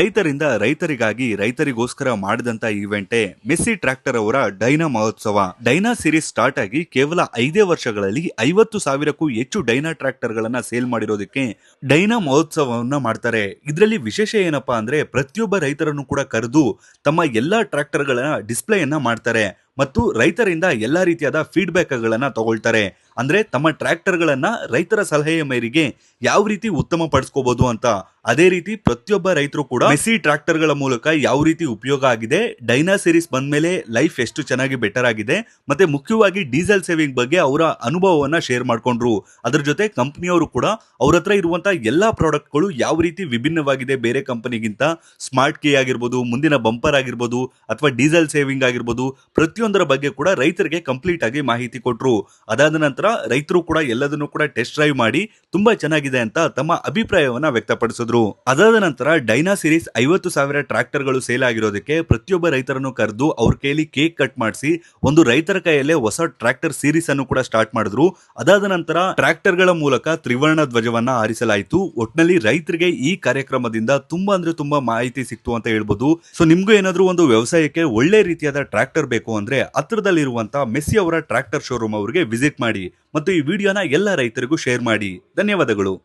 ರೈತರಿಂದ ರೈತರಿಗಾಗಿ ರೈತರಿಗೋಸ್ಕರ ಮಾಡಿದಂತ ಇವೆಂಟೇ ಮೆಸ್ಸಿ ಟ್ರ್ಯಾಕ್ಟರ್ ಅವರ ಡೈನಾ ಮಹೋತ್ಸವ. ಡೈನಾ ಸೀರೀಸ್ ಸ್ಟಾರ್ಟ್ ಆಗಿ ಕೇವಲ 5 ವರ್ಷಗಳಲ್ಲಿ 50,000ಕ್ಕೂ ಹೆಚ್ಚು ಡೈನಾ ಟ್ರ್ಯಾಕ್ಟರ್ ಗಳನ್ನ ಸೇಲ್ ಮಾಡಿರೋದಕ್ಕೆ ಡೈನಾ ಮಹೋತ್ಸವವನ್ನ ಮಾಡ್ತಾರೆ. ಇದರಲ್ಲಿ ವಿಶೇಷ ಏನಪ್ಪಾ ಅಂದ್ರೆ ಪ್ರತಿಯೊಬ್ಬ ರೈತರನ್ನು ಕೂಡ ಕರೆದು ತಮ್ಮ ಎಲ್ಲಾ ಟ್ರ್ಯಾಕ್ಟರ್ ಗಳನ್ನ ಡಿಸ್ಪ್ಲೇಯನ್ನ ಮಾಡ್ತಾರೆ ಮತ್ತು ರೈತರಿಂದ ಎಲ್ಲಾ ರೀತಿಯಾದ ಫೀಡ್ಬ್ಯಾಕ್ ಗಳನ್ನ ತಗೊಳ್ತಾರೆ. ಅಂದ್ರೆ ತಮ್ಮ ಟ್ರ್ಯಾಕ್ಟರ್ ಗಳನ್ನ ರೈತರ ಸಲಹೆಯ ಮೇರೆಗೆ ಯಾವ ರೀತಿ ಉತ್ತಮ ಪಡಿಸ್ಕೋಬಹುದು ಅಂತ. ಅದೇ ರೀತಿ ಪ್ರತಿಯೊಬ್ಬ ರೈತರು ಕೂಡ ಮೆಸ್ಸಿ ಟ್ರ್ಯಾಕ್ಟರ್ ಗಳ ಮೂಲಕ ಯಾವ ರೀತಿ ಉಪಯೋಗ ಆಗಿದೆ, ಡೈನಾ ಸೀರೀಸ್ ಬಂದ್ಮೇಲೆ ಲೈಫ್ ಎಷ್ಟು ಚೆನ್ನಾಗಿ ಬೆಟರ್ ಆಗಿದೆ, ಮತ್ತೆ ಮುಖ್ಯವಾಗಿ ಡೀಸೆಲ್ ಸೇವಿಂಗ್ ಬಗ್ಗೆ ಅವರ ಅನುಭವವನ್ನ ಶೇರ್ ಮಾಡ್ಕೊಂಡ್ರು. ಅದ್ರ ಜೊತೆ ಕಂಪನಿಯವರು ಕೂಡ ಅವ್ರ ಹತ್ರ ಇರುವಂತಹ ಎಲ್ಲಾ ಪ್ರಾಡಕ್ಟ್ ಗಳು ಯಾವ ರೀತಿ ವಿಭಿನ್ನವಾಗಿದೆ ಬೇರೆ ಕಂಪನಿಗಿಂತ, ಸ್ಮಾರ್ಟ್ ಕೀ ಆಗಿರ್ಬೋದು, ಮುಂದಿನ ಬಂಪರ್ ಆಗಿರ್ಬೋದು, ಅಥವಾ ಡೀಸೆಲ್ ಸೇವಿಂಗ್ ಆಗಿರ್ಬೋದು, ಪ್ರತಿಯೊಂದರ ಬಗ್ಗೆ ಕೂಡ ರೈತರಿಗೆ ಕಂಪ್ಲೀಟ್ ಆಗಿ ಮಾಹಿತಿ ಕೊಟ್ರು. ಅದಾದ ನಂತರ ರೈತರು ಕೂಡ ಎಲ್ಲದನ್ನು ಕೂಡ ಟೆಸ್ಟ್ ಡ್ರೈವ್ ಮಾಡಿ ತುಂಬಾ ಚೆನ್ನಾಗಿದೆ ಅಂತ ತಮ್ಮ ಅಭಿಪ್ರಾಯವನ್ನ ವ್ಯಕ್ತಪಡಿಸಿದ್ರು. ಅದಾದ ನಂತರ ಡೈನಾ ಸೀರೀಸ್ 50,000 ಟ್ರ್ಯಾಕ್ಟರ್ ಗಳು ಸೇಲ್ ಆಗಿರೋದಕ್ಕೆ ಪ್ರತಿಯೊಬ್ಬ ರೈತರನ್ನು ಕರೆದು ಅವ್ರ ಕೈಯಲ್ಲಿ ಕೇಕ್ ಕಟ್ ಮಾಡಿಸಿ ಒಂದು ರೈತರ ಕೈಯಲ್ಲೇ ಹೊಸ ಟ್ರ್ಯಾಕ್ಟರ್ ಸೀರೀಸ್ ಅನ್ನು ಕೂಡ ಸ್ಟಾರ್ಟ್ ಮಾಡಿದ್ರು. ಅದಾದ ನಂತರ ಟ್ರ್ಯಾಕ್ಟರ್ ಗಳ ಮೂಲಕ ತ್ರಿವರ್ಣ ಧ್ವಜವನ್ನ ಹಾರಿಸಲಾಯಿತು. ಒಟ್ನಲ್ಲಿ ರೈತರಿಗೆ ಈ ಕಾರ್ಯಕ್ರಮದಿಂದ ತುಂಬಾ ಅಂದ್ರೆ ತುಂಬಾ ಮಾಹಿತಿ ಸಿಕ್ತು ಅಂತ ಹೇಳ್ಬೋದು. ಸೊ ನಿಮ್ಗೂ ಏನಾದ್ರೂ ಒಂದು ವ್ಯವಸಾಯಕ್ಕೆ ಒಳ್ಳೆ ರೀತಿಯಾದ ಟ್ರ್ಯಾಕ್ಟರ್ ಬೇಕು ಅಂದ್ರೆ ಹತ್ರದಲ್ಲಿರುವಂತಹ ಮೆಸ್ಸಿ ಅವರ ಟ್ರ್ಯಾಕ್ಟರ್ ಶೋರೂಮ್ ಅವರಿಗೆ ವಿಸಿಟ್ ಮಾಡಿ ಮತ್ತು ಈ ವಿಡಿಯೋನ ಎಲ್ಲ ರೈತರಿಗೂ ಶೇರ್ ಮಾಡಿ. ಧನ್ಯವಾದಗಳು.